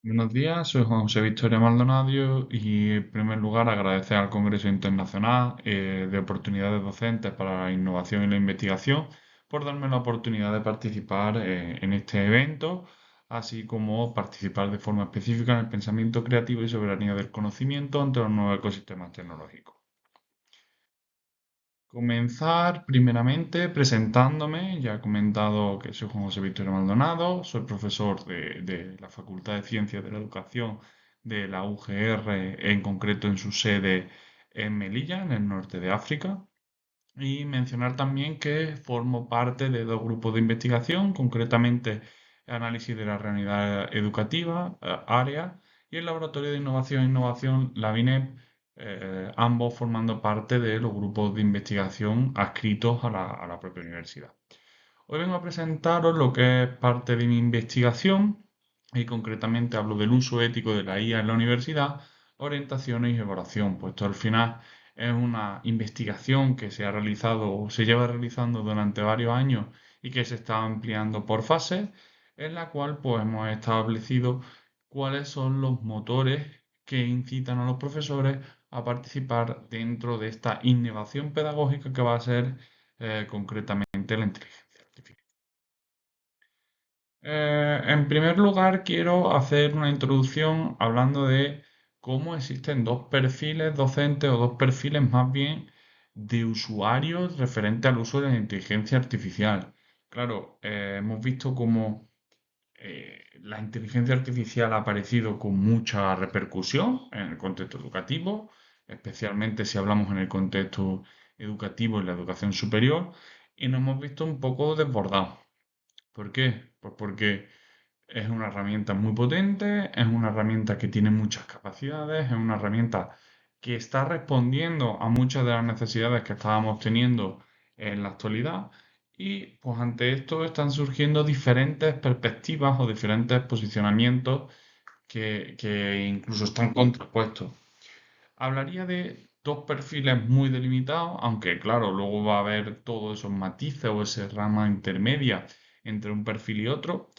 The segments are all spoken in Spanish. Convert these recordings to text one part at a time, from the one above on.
Buenos días, soy Juan José Victoria Maldonado y en primer lugar agradecer al Congreso Internacional de Oportunidades Docentes para la Innovación y la Investigación por darme la oportunidad de participar en este evento, así como participar de forma específica en el pensamiento creativo y soberanía del conocimiento ante los nuevos ecosistemas tecnológicos. Comenzar primeramente presentándome, ya he comentado que soy Juan José Victoria Maldonado, soy profesor de la Facultad de Ciencias de la Educación de la UGR, en concreto en su sede en Melilla, en el norte de África. Y mencionar también que formo parte de dos grupos de investigación, concretamente análisis de la realidad educativa, área, y el Laboratorio de Innovación e Innovación, la BINEP, ambos formando parte de los grupos de investigación adscritos a la propia universidad. Hoy vengo a presentaros lo que es parte de mi investigación y concretamente hablo del uso ético de la IA en la universidad, orientaciones y evaluación, puesto al final es una investigación que se ha realizado o se lleva realizando durante varios años y que se está ampliando por fases, en la cual pues hemos establecido cuáles son los motores que incitan a los profesores a participar dentro de esta innovación pedagógica que va a ser concretamente la inteligencia artificial. En primer lugar, quiero hacer una introducción hablando de cómo existen dos perfiles docentes o dos perfiles más bien de usuarios referente al uso de la inteligencia artificial. Claro, hemos visto cómo la inteligencia artificial ha aparecido con mucha repercusión en el contexto educativo, especialmente si hablamos en el contexto educativo y la educación superior, y nos hemos visto un poco desbordados. ¿Por qué? Pues porque es una herramienta muy potente, es una herramienta que tiene muchas capacidades, es una herramienta que está respondiendo a muchas de las necesidades que estábamos teniendo en la actualidad y pues ante esto están surgiendo diferentes perspectivas o diferentes posicionamientos que incluso están contrapuestos. Hablaría de dos perfiles muy delimitados, aunque claro, luego va a haber todos esos matices o esa rama intermedia entre un perfil y otro,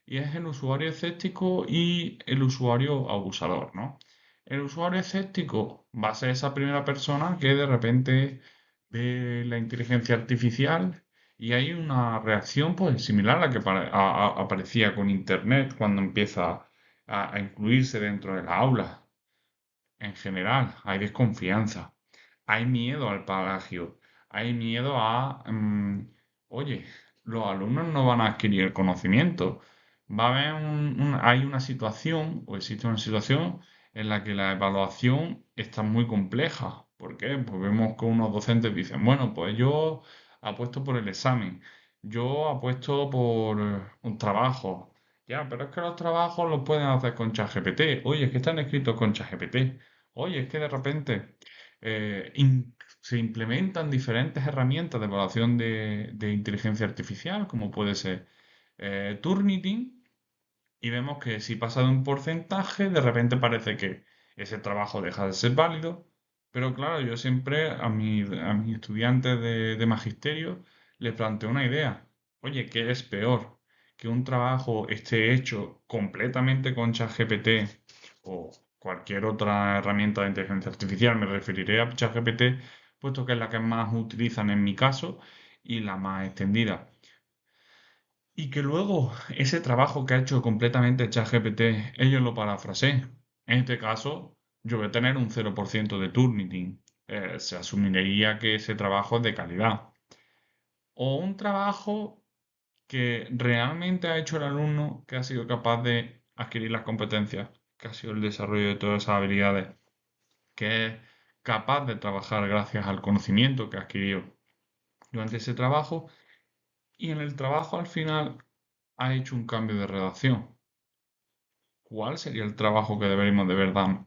y es el usuario escéptico y el usuario abusador, ¿no? El usuario escéptico va a ser esa primera persona que de repente ve la inteligencia artificial y hay una reacción pues similar a la que aparecía con Internet cuando empieza a incluirse dentro de la aula. En general, hay desconfianza, hay miedo al plagio, hay miedo oye, los alumnos no van a adquirir el conocimiento. Va a haber hay una situación, o existe una situación en la que la evaluación está muy compleja. ¿Por qué? Pues vemos que unos docentes dicen, bueno, pues yo apuesto por el examen, yo apuesto por un trabajo. Ya, pero es que los trabajos los pueden hacer con ChatGPT. Oye, es que están escritos con ChatGPT. Oye, es que de repente se implementan diferentes herramientas de evaluación de inteligencia artificial, como puede ser Turnitin, y vemos que si pasa de un porcentaje, de repente parece que ese trabajo deja de ser válido. Pero claro, yo siempre a mis estudiantes de magisterio les planteo una idea. Oye, ¿qué es peor? ¿Que un trabajo esté hecho completamente con ChatGPT o cualquier otra herramienta de inteligencia artificial? Me referiré a ChatGPT, puesto que es la que más utilizan en mi caso y la más extendida. Y que luego ese trabajo que ha hecho completamente ChatGPT, ellos lo parafraseen. En este caso, yo voy a tener un 0% de Turnitin. Se asumiría que ese trabajo es de calidad. O un trabajo que realmente ha hecho el alumno que ha sido capaz de adquirir las competencias, que ha sido el desarrollo de todas esas habilidades, que es capaz de trabajar gracias al conocimiento que ha adquirido durante ese trabajo y en el trabajo al final ha hecho un cambio de redacción. ¿Cuál sería el trabajo que deberíamos de verdad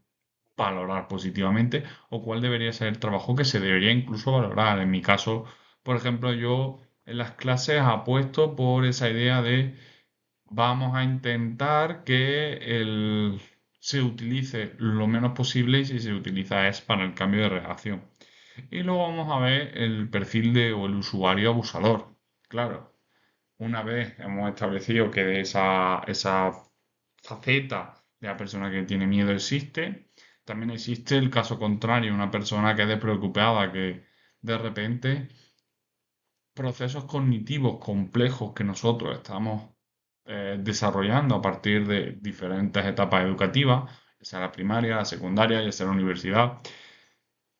valorar positivamente o cuál debería ser el trabajo que se debería incluso valorar? En mi caso, por ejemplo, yo en las clases apuesto por esa idea de vamos a intentar que se utilice lo menos posible y si se utiliza es para el cambio de redacción. Y luego vamos a ver el perfil de o el usuario abusador. Claro, una vez hemos establecido que de esa faceta La persona que tiene miedo existe. También existe el caso contrario, una persona que es despreocupada, que de repente procesos cognitivos complejos que nosotros estamos desarrollando a partir de diferentes etapas educativas, ya sea la primaria, la secundaria, ya sea la universidad,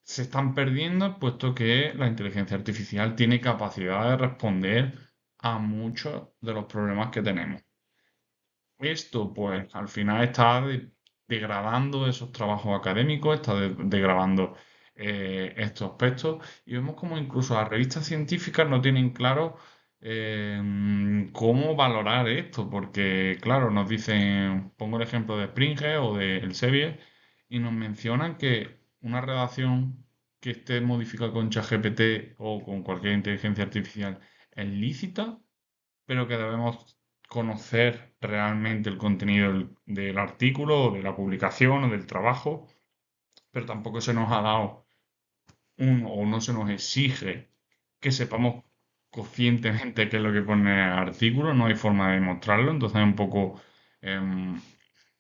se están perdiendo puesto que la inteligencia artificial tiene capacidad de responder a muchos de los problemas que tenemos. Esto, pues, al final está degradando esos trabajos académicos, está degradando estos aspectos, y vemos como incluso las revistas científicas no tienen claro cómo valorar esto, porque, claro, nos dicen, pongo el ejemplo de Springer o de Elsevier, y nos mencionan que una redacción que esté modificada con ChatGPT o con cualquier inteligencia artificial es lícita, pero que debemos conocer realmente el contenido del artículo o de la publicación o del trabajo, pero tampoco se nos ha dado o no se nos exige que sepamos conscientemente qué es lo que pone el artículo, no hay forma de demostrarlo, entonces es un poco em,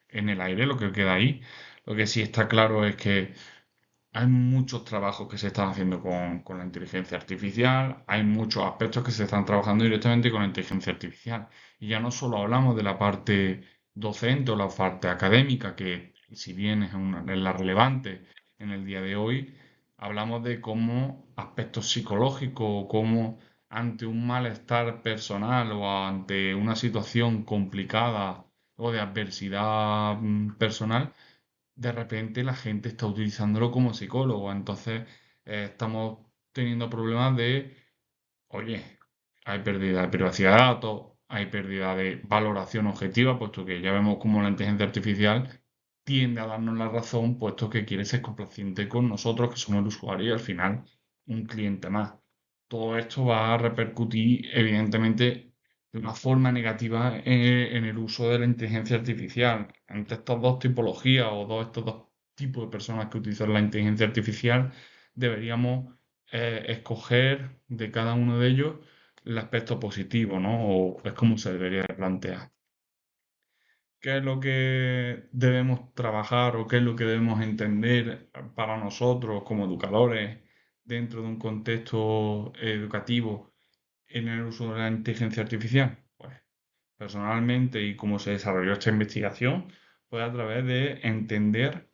en el aire lo que queda ahí. Lo que sí está claro es que hay muchos trabajos que se están haciendo con la inteligencia artificial, hay muchos aspectos que se están trabajando directamente con la inteligencia artificial. Y ya no solo hablamos de la parte docente o la parte académica, que si bien es la relevante en el día de hoy, hablamos de cómo aspectos psicológicos, cómo ante un malestar personal o ante una situación complicada o de adversidad personal, de repente la gente está utilizándolo como psicólogo. Entonces estamos teniendo problemas de, oye, hay pérdida de privacidad de datos, hay pérdida de valoración objetiva, puesto que ya vemos cómo la inteligencia artificial tiende a darnos la razón, puesto que quiere ser complaciente con nosotros, que somos el usuario y al final un cliente más. Todo esto va a repercutir, evidentemente, de una forma negativa en el uso de la inteligencia artificial. Entre estas dos tipologías o estos dos tipos de personas que utilizan la inteligencia artificial, deberíamos escoger de cada uno de ellos el aspecto positivo, ¿no? O es como se debería de plantear. ¿Qué es lo que debemos trabajar o qué es lo que debemos entender para nosotros como educadores dentro de un contexto educativo en el uso de la inteligencia artificial? Pues personalmente y cómo se desarrolló esta investigación fue a través de entender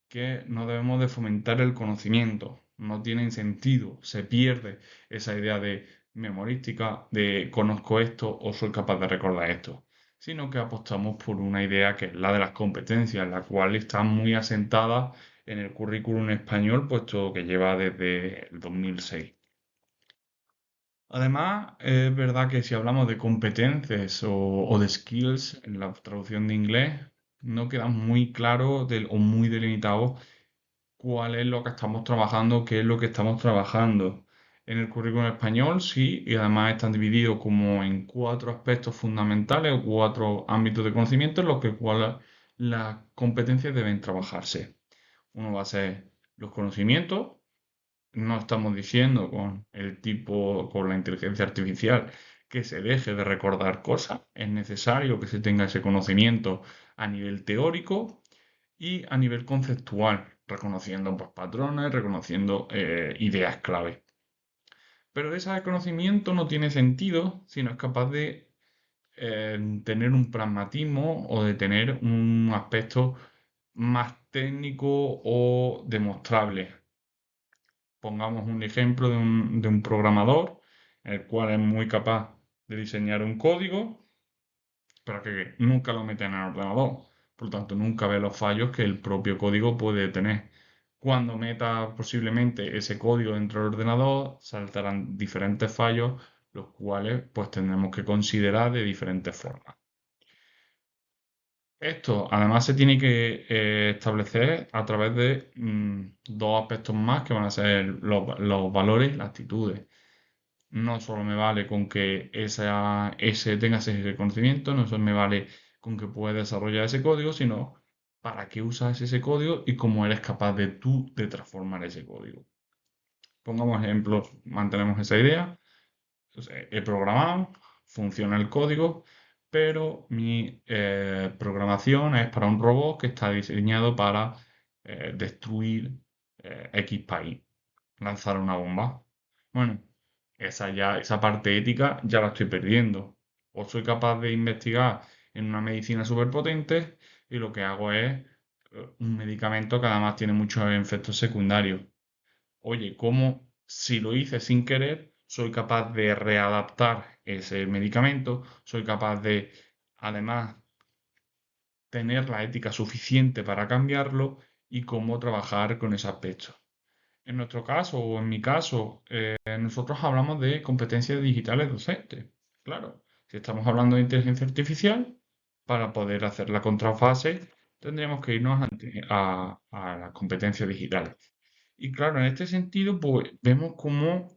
que no debemos de fomentar el conocimiento. No tiene sentido, se pierde esa idea de memorística, de conozco esto o soy capaz de recordar esto, sino que apostamos por una idea que es la de las competencias, la cual está muy asentada en el currículum español, puesto que lleva desde el 2006. Además, es verdad que si hablamos de competencias o de skills en la traducción de inglés, no queda muy claro o muy delimitado cuál es lo que estamos trabajando, qué es lo que estamos trabajando. En el currículum español sí, y además están divididos como en cuatro aspectos fundamentales o cuatro ámbitos de conocimiento en los que las competencias deben trabajarse. Uno va a ser los conocimientos. No estamos diciendo con el tipo, con la inteligencia artificial, que se deje de recordar cosas. Es necesario que se tenga ese conocimiento a nivel teórico y a nivel conceptual, reconociendo pues, patrones, reconociendo ideas clave. Pero ese conocimiento no tiene sentido si no es capaz de tener un pragmatismo o de tener un aspecto más técnico o demostrable. Pongamos un ejemplo de un programador, el cual es muy capaz de diseñar un código, pero que nunca lo mete en el ordenador. Por lo tanto, nunca ve los fallos que el propio código puede tener. Cuando meta posiblemente ese código dentro del ordenador, saltarán diferentes fallos, los cuales pues tendremos que considerar de diferentes formas. Esto además se tiene que establecer a través de dos aspectos más que van a ser los valores y las actitudes. No solo me vale con que ese tengas ese conocimiento, no solo me vale con que puedas desarrollar ese código, sino para qué usas ese código y cómo eres capaz de tú de transformar ese código. Pongamos ejemplos, mantenemos esa idea. Entonces, he programado, funciona el código, pero mi programación es para un robot que está diseñado para destruir X país, lanzar una bomba. Bueno, esa parte ética ya la estoy perdiendo. O soy capaz de investigar en una medicina superpotente y lo que hago es un medicamento que además tiene muchos efectos secundarios. Oye, ¿cómo si lo hice sin querer, soy capaz de readaptar ese medicamento? Soy capaz de, además, tener la ética suficiente para cambiarlo y cómo trabajar con ese aspecto. En nuestro caso, o en mi caso, nosotros hablamos de competencias digitales docentes. Claro, si estamos hablando de inteligencia artificial, para poder hacer la contrafase, tendríamos que irnos a las competencias digitales. Y claro, en este sentido, pues vemos cómo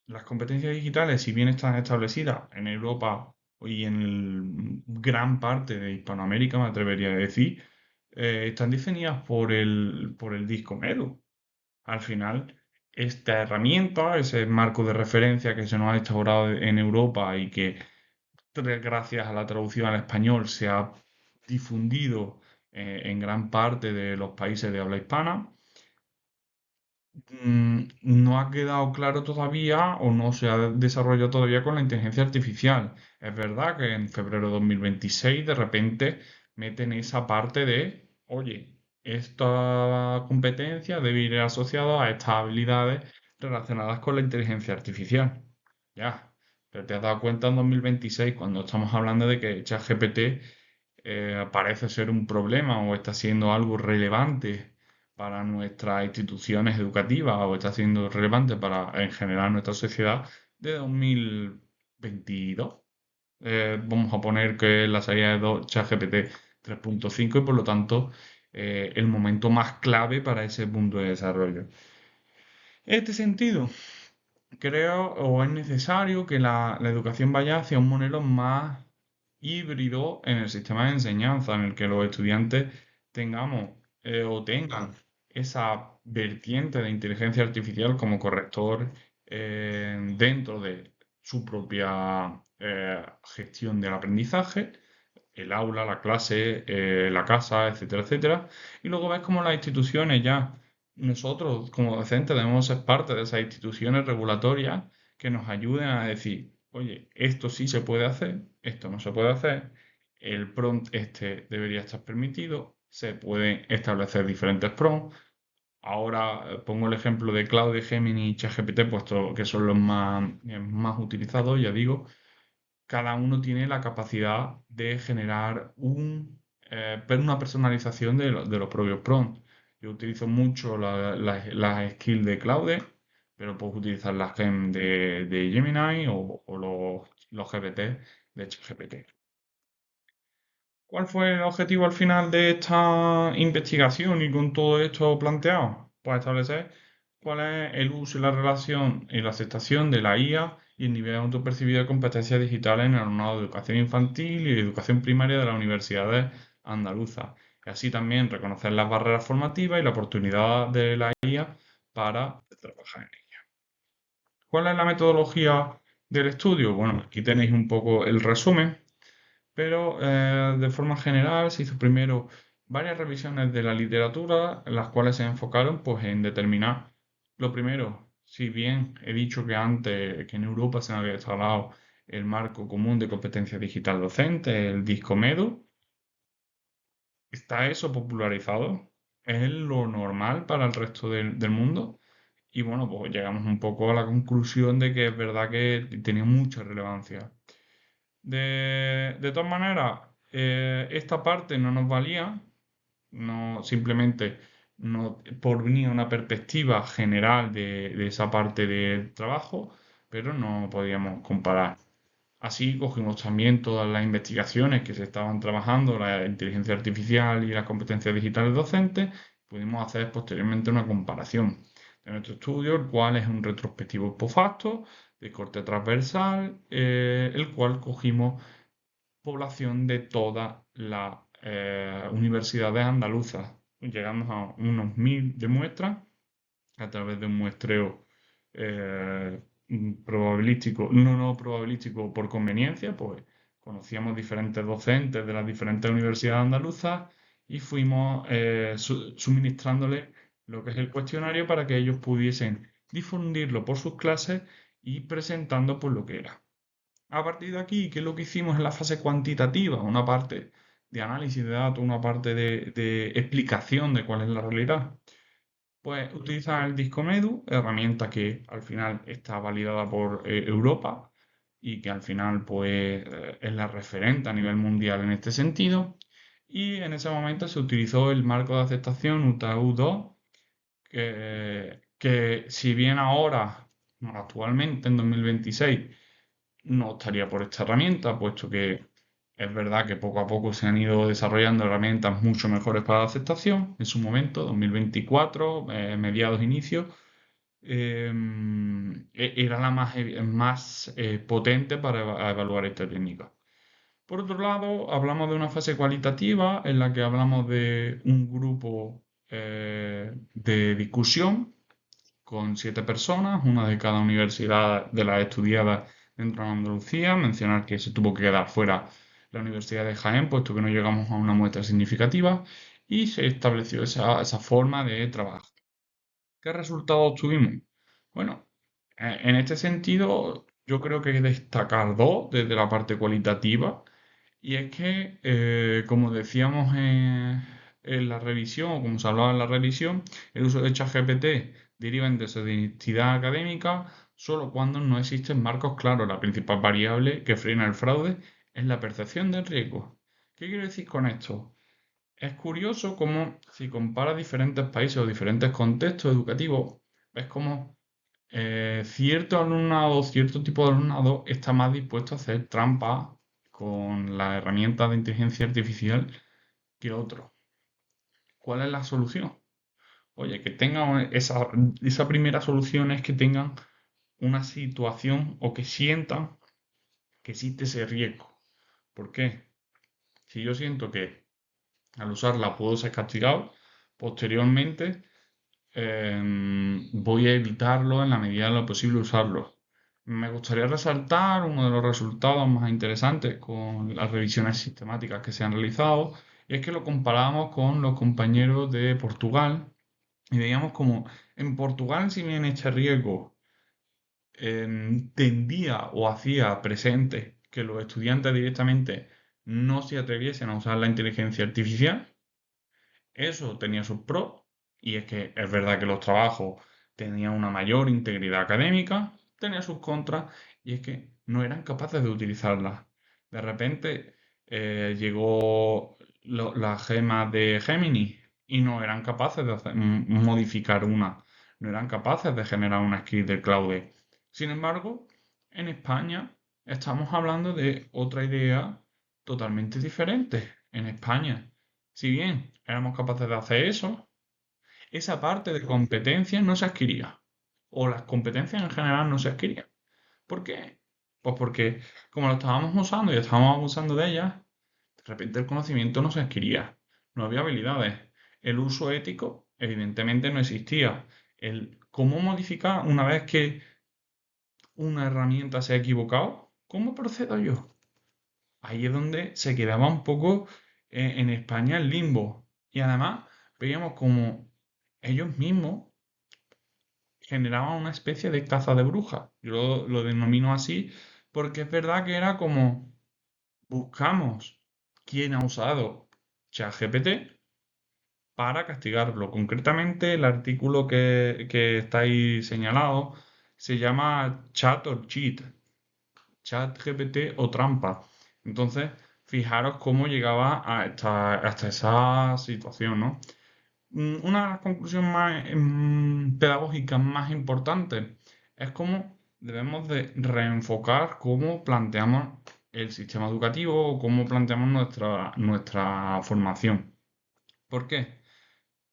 las competencias digitales, si bien están establecidas en Europa y en gran parte de Hispanoamérica, me atrevería a decir, están definidas por el disco Medu. Al final, esta herramienta, ese marco de referencia que se nos ha instaurado en Europa y que gracias a la traducción al español se ha difundido en gran parte de los países de habla hispana, no ha quedado claro todavía o no se ha desarrollado todavía con la inteligencia artificial. Es verdad que en febrero de 2026 de repente meten esa parte de, oye, esta competencia debe ir asociada a estas habilidades relacionadas con la inteligencia artificial. Ya, pero te has dado cuenta en 2026 cuando estamos hablando de que ChatGPT parece ser un problema o está siendo algo relevante para nuestras instituciones educativas o está siendo relevante para en general nuestra sociedad de 2022. Vamos a poner que la salida de ChatGPT 3.5 y por lo tanto el momento más clave para ese punto de desarrollo. En este sentido, creo o es necesario que la educación vaya hacia un modelo más híbrido en el sistema de enseñanza, en el que los estudiantes tengamos o tengan esa vertiente de inteligencia artificial como corrector dentro de su propia gestión del aprendizaje, el aula, la clase, la casa, etcétera, etcétera. Y luego ves como las instituciones ya, nosotros como docentes debemos ser parte de esas instituciones regulatorias que nos ayuden a decir, oye, esto sí se puede hacer, esto no se puede hacer, el prompt este debería estar permitido, se pueden establecer diferentes prompts. Ahora pongo el ejemplo de Claude, Gemini y ChatGPT, puesto que son los más utilizados, ya digo, cada uno tiene la capacidad de generar una personalización de los propios prompts. Yo utilizo mucho las skills de Claude, pero puedo utilizar las gem de Gemini o los GPT de ChatGPT. ¿Cuál fue el objetivo al final de esta investigación y con todo esto planteado? Pues establecer cuál es el uso y la relación y la aceptación de la IA y el nivel autopercibido de competencias digitales en el alumnado de educación infantil y educación primaria de las universidades andaluzas. Y así también reconocer las barreras formativas y la oportunidad de la IA para trabajar en ella. ¿Cuál es la metodología del estudio? Bueno, aquí tenéis un poco el resumen, pero de forma general se hizo primero varias revisiones de la literatura, en las cuales se enfocaron pues, en determinar lo primero, si bien he dicho que antes que en Europa se había instalado el marco común de competencia digital docente, el Discomedu, está eso popularizado, es lo normal para el resto del mundo. Y bueno, pues llegamos un poco a la conclusión de que es verdad que tenía mucha relevancia. De todas maneras, esta parte no nos valía, no simplemente no, por venir una perspectiva general de esa parte del trabajo, pero no podíamos comparar. Así cogimos también todas las investigaciones que se estaban trabajando, la inteligencia artificial y las competencias digitales docentes, pudimos hacer posteriormente una comparación de nuestro estudio, el cual es un retrospectivo post facto de corte transversal, el cual cogimos población de todas las universidades andaluzas. Llegamos a unos 1000 de muestras a través de un muestreo probabilístico, no probabilístico por conveniencia, pues conocíamos diferentes docentes de las diferentes universidades andaluzas y fuimos suministrándoles lo que es el cuestionario para que ellos pudiesen difundirlo por sus clases y presentando por lo que era. A partir de aquí, ¿qué es lo que hicimos en la fase cuantitativa? Una parte de análisis de datos, una parte de explicación de cuál es la realidad. Pues utilizar el Discomedu, herramienta que al final está validada por Europa y que al final pues es la referente a nivel mundial en este sentido. Y en ese momento se utilizó el marco de aceptación UTAU2, que si bien ahora, actualmente en 2026, no optaría por esta herramienta, puesto que es verdad que poco a poco se han ido desarrollando herramientas mucho mejores para la aceptación. En su momento, 2024, mediados, inicios, era la más potente para evaluar esta técnica. Por otro lado, hablamos de una fase cualitativa en la que hablamos de un grupo de discusión con 7 personas, una de cada universidad de las estudiadas dentro de Andalucía. Mencionar que se tuvo que quedar fuera la Universidad de Jaén, puesto que no llegamos a una muestra significativa, y se estableció esa forma de trabajo. ¿Qué resultados obtuvimos? Bueno, en este sentido, yo creo que hay que destacar dos desde la parte cualitativa, y es que, como decíamos en la revisión, o como se hablaba en la revisión, el uso de ChatGPT deriva en deshonestidad académica solo cuando no existen marcos claros. La principal variable que frena el fraude es la percepción del riesgo. ¿Qué quiero decir con esto? Es curioso cómo, si comparas diferentes países o diferentes contextos educativos, ves cómo cierto alumnado, cierto tipo de alumnado está más dispuesto a hacer trampas con las herramientas de inteligencia artificial que otro. ¿Cuál es la solución? Oye, que tengan esa primera solución es que tengan una situación o que sientan que existe ese riesgo. ¿Por qué? Si yo siento que al usarla puedo ser castigado, posteriormente voy a evitarlo en la medida de lo posible usarlo. Me gustaría resaltar uno de los resultados más interesantes con las revisiones sistemáticas que se han realizado, y es que lo comparamos con los compañeros de Portugal y veíamos como en Portugal, si bien este riesgo tendía o hacía presente que los estudiantes directamente no se atreviesen a usar la inteligencia artificial, eso tenía sus pros, y es que es verdad que los trabajos tenían una mayor integridad académica, tenía sus contras, y es que no eran capaces de utilizarlas. De repente llegó la gema de Gemini y no eran capaces de modificar una, no eran capaces de generar una script de Claude. Sin embargo, en España estamos hablando de otra idea totalmente diferente. En España, si bien éramos capaces de hacer eso, esa parte de competencia no se adquiría. O las competencias en general no se adquirían. ¿Por qué? Pues porque como lo estábamos usando y estábamos abusando de ellas, de repente el conocimiento no se adquiría. No había habilidades. El uso ético, evidentemente, no existía. El cómo modificar una vez que una herramienta se ha equivocado, ¿cómo procedo yo? Ahí es donde se quedaba un poco en España el limbo. Y además veíamos como ellos mismos generaban una especie de caza de brujas. Yo lo denomino así porque es verdad que era como buscamos quién ha usado ChatGPT para castigarlo. Concretamente, el artículo que está ahí señalado se llama Chat or Cheat, ChatGPT o trampa. Entonces, fijaros cómo llegaba hasta esa situación, ¿no? Una de las conclusiones más pedagógicas más importantes es cómo debemos de reenfocar cómo planteamos el sistema educativo o cómo planteamos nuestra formación. ¿Por qué?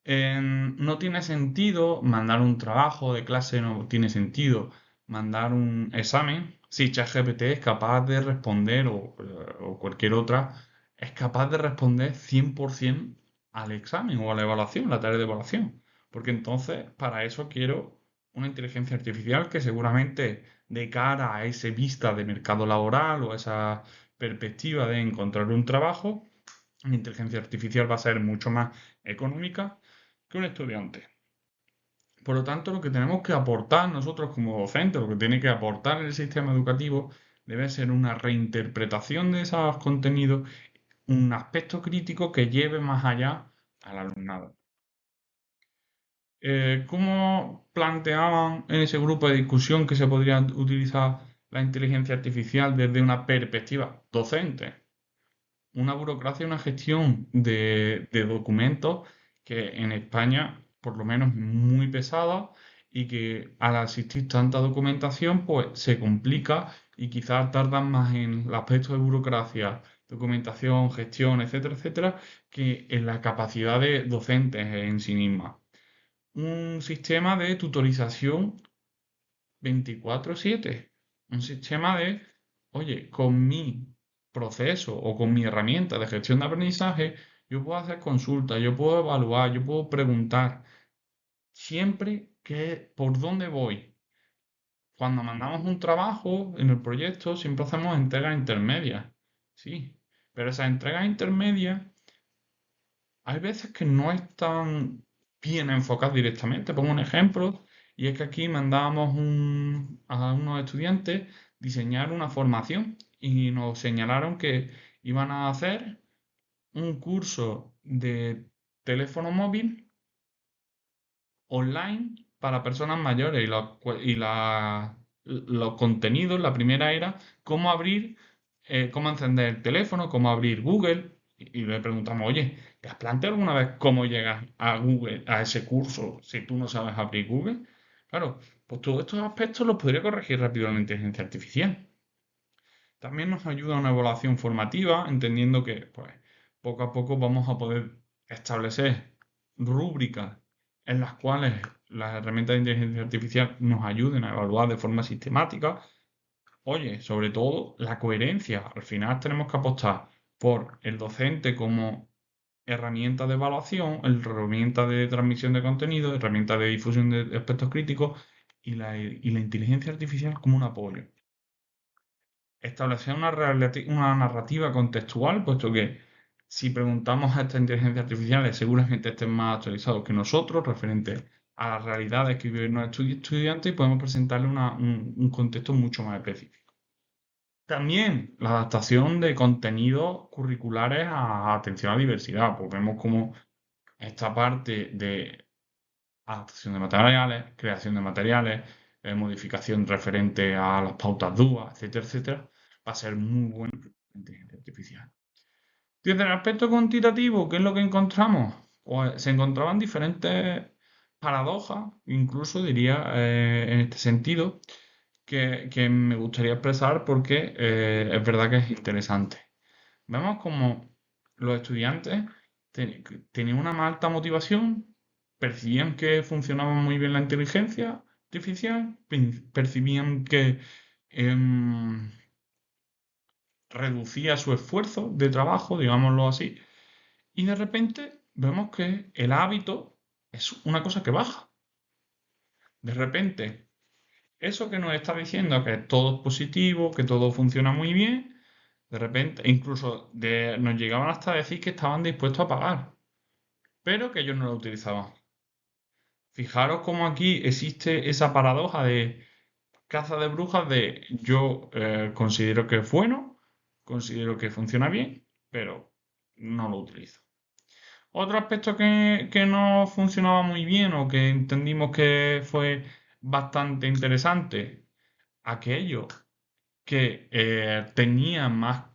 No tiene sentido mandar un trabajo de clase, no tiene sentido mandar un examen si ChatGPT es capaz de responder o cualquier otra es capaz de responder 100% al examen o a la evaluación, la tarea de evaluación. Porque entonces para eso quiero una inteligencia artificial que seguramente de cara a ese vista de mercado laboral o a esa perspectiva de encontrar un trabajo, la inteligencia artificial va a ser mucho más económica que un estudiante. Por lo tanto, lo que tenemos que aportar nosotros como docentes, lo que tiene que aportar el sistema educativo, debe ser una reinterpretación de esos contenidos, un aspecto crítico que lleve más allá al alumnado. ¿Cómo planteaban en ese grupo de discusión que se podría utilizar la inteligencia artificial desde una perspectiva docente? Una burocracia, una gestión de documentos que en España, por lo menos, es muy pesada y que al existir tanta documentación, pues se complica y quizás tardan más en el aspecto de burocracia, documentación, gestión, etcétera, etcétera, que en la capacidad de docentes en sí misma. Un sistema de tutorización 24/7. Un sistema de, oye, con mi proceso o con mi herramienta de gestión de aprendizaje, yo puedo hacer consultas, yo puedo evaluar, yo puedo preguntar siempre que por dónde voy. Cuando mandamos un trabajo en el proyecto, siempre hacemos entregas intermedias. Sí, pero esas entregas intermedias hay veces que no están bien enfocadas directamente. Pongo un ejemplo, y es que aquí mandábamos a unos estudiantes diseñar una formación y nos señalaron que iban a hacer un curso de teléfono móvil online para personas mayores los contenidos, la primera era cómo abrir, cómo encender el teléfono, cómo abrir Google y le preguntamos, oye, ¿te has planteado alguna vez cómo llegas a Google, a ese curso, si tú no sabes abrir Google? Claro, pues todos estos aspectos los podría corregir rápido la inteligencia artificial. También nos ayuda a una evaluación formativa, entendiendo que pues, poco a poco vamos a poder establecer rúbricas en las cuales las herramientas de inteligencia artificial nos ayuden a evaluar de forma sistemática. Oye, sobre todo la coherencia. Al final tenemos que apostar por el docente como herramienta de evaluación, herramienta de transmisión de contenido, herramienta de difusión de aspectos críticos y la inteligencia artificial como un apoyo. Establecer una narrativa contextual, puesto que si preguntamos a estas inteligencias artificiales, seguramente estén más actualizados que nosotros, referente a las realidades que viven nuestros estudiantes, y podemos presentarle un contexto mucho más específico. También la adaptación de contenidos curriculares a atención a diversidad, pues vemos como esta parte de adaptación de materiales, creación de materiales, modificación referente a las pautas DUA, etcétera, etcétera, va a ser muy bueno para la inteligencia artificial. Desde el aspecto cuantitativo, ¿qué es lo que encontramos? Pues se encontraban diferentes paradojas, incluso diría en este sentido, que me gustaría expresar porque es verdad que es interesante. Vemos como los estudiantes tenían una más alta motivación, percibían que funcionaba muy bien la inteligencia artificial, percibían que em, reducía su esfuerzo de trabajo, digámoslo así, y de repente vemos que el hábito es una cosa que baja. De repente, eso que nos está diciendo que todo es positivo, que todo funciona muy bien, de repente, incluso nos llegaban hasta a decir que estaban dispuestos a pagar, pero que ellos no lo utilizaban. Fijaros cómo aquí existe esa paradoja de caza de brujas de yo considero que es bueno, considero que funciona bien, pero no lo utilizo. Otro aspecto que no funcionaba muy bien o que entendimos que fue bastante interesante, aquellos que tenían más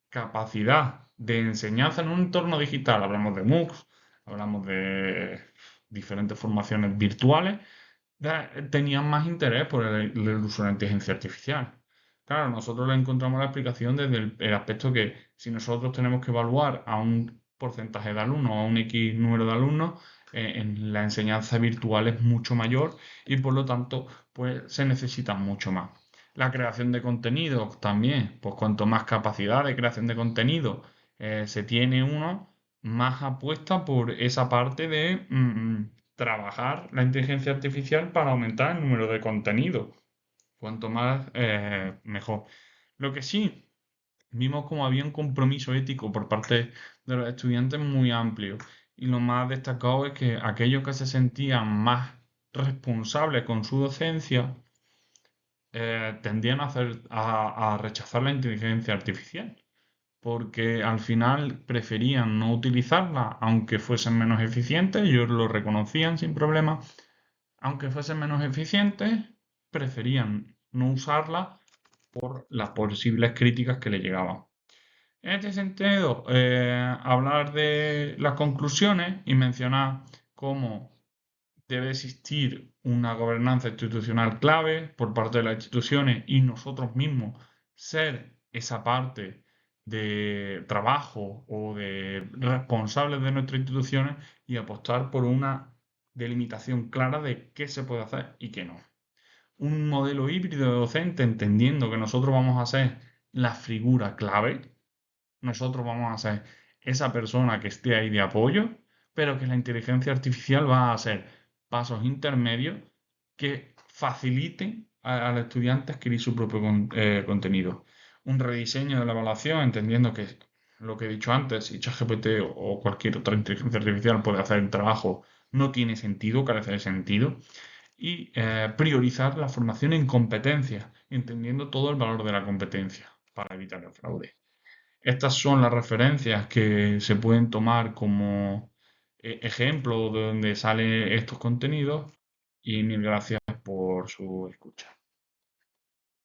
capacidad de enseñanza en un entorno digital, hablamos de MOOCs, hablamos de diferentes formaciones virtuales, tenían más interés por el uso de la inteligencia artificial. Claro, nosotros le encontramos la explicación desde el aspecto que si nosotros tenemos que evaluar a un porcentaje de alumnos o a un X número de alumnos, en la enseñanza virtual es mucho mayor y por lo tanto pues se necesita mucho más. La creación de contenido también, pues cuanto más capacidad de creación de contenido se tiene uno, más apuesta por esa parte de trabajar la inteligencia artificial para aumentar el número de contenido. Cuanto más, mejor. Lo que sí vimos como había un compromiso ético por parte de los estudiantes muy amplio. Y lo más destacado es que aquellos que se sentían más responsables con su docencia tendían a rechazar la inteligencia artificial, porque al final preferían no utilizarla, aunque fuesen menos eficientes, ellos lo reconocían sin problema, aunque fuesen menos eficientes, preferían no usarla por las posibles críticas que le llegaban. En este sentido, hablar de las conclusiones y mencionar cómo debe existir una gobernanza institucional clave por parte de las instituciones y nosotros mismos ser esa parte de trabajo o de responsables de nuestras instituciones y apostar por una delimitación clara de qué se puede hacer y qué no. Un modelo híbrido de docente entendiendo que nosotros vamos a ser la figura clave, nosotros vamos a ser esa persona que esté ahí de apoyo, pero que la inteligencia artificial va a ser pasos intermedios que faciliten al estudiante adquirir su propio contenido. Un rediseño de la evaluación, entendiendo que lo que he dicho antes, si ChatGPT o cualquier otra inteligencia artificial puede hacer el trabajo, no tiene sentido, carece de sentido. Y priorizar la formación en competencias, entendiendo todo el valor de la competencia para evitar el fraude. Estas son las referencias que se pueden tomar como ejemplo de donde salen estos contenidos y mil gracias por su escucha.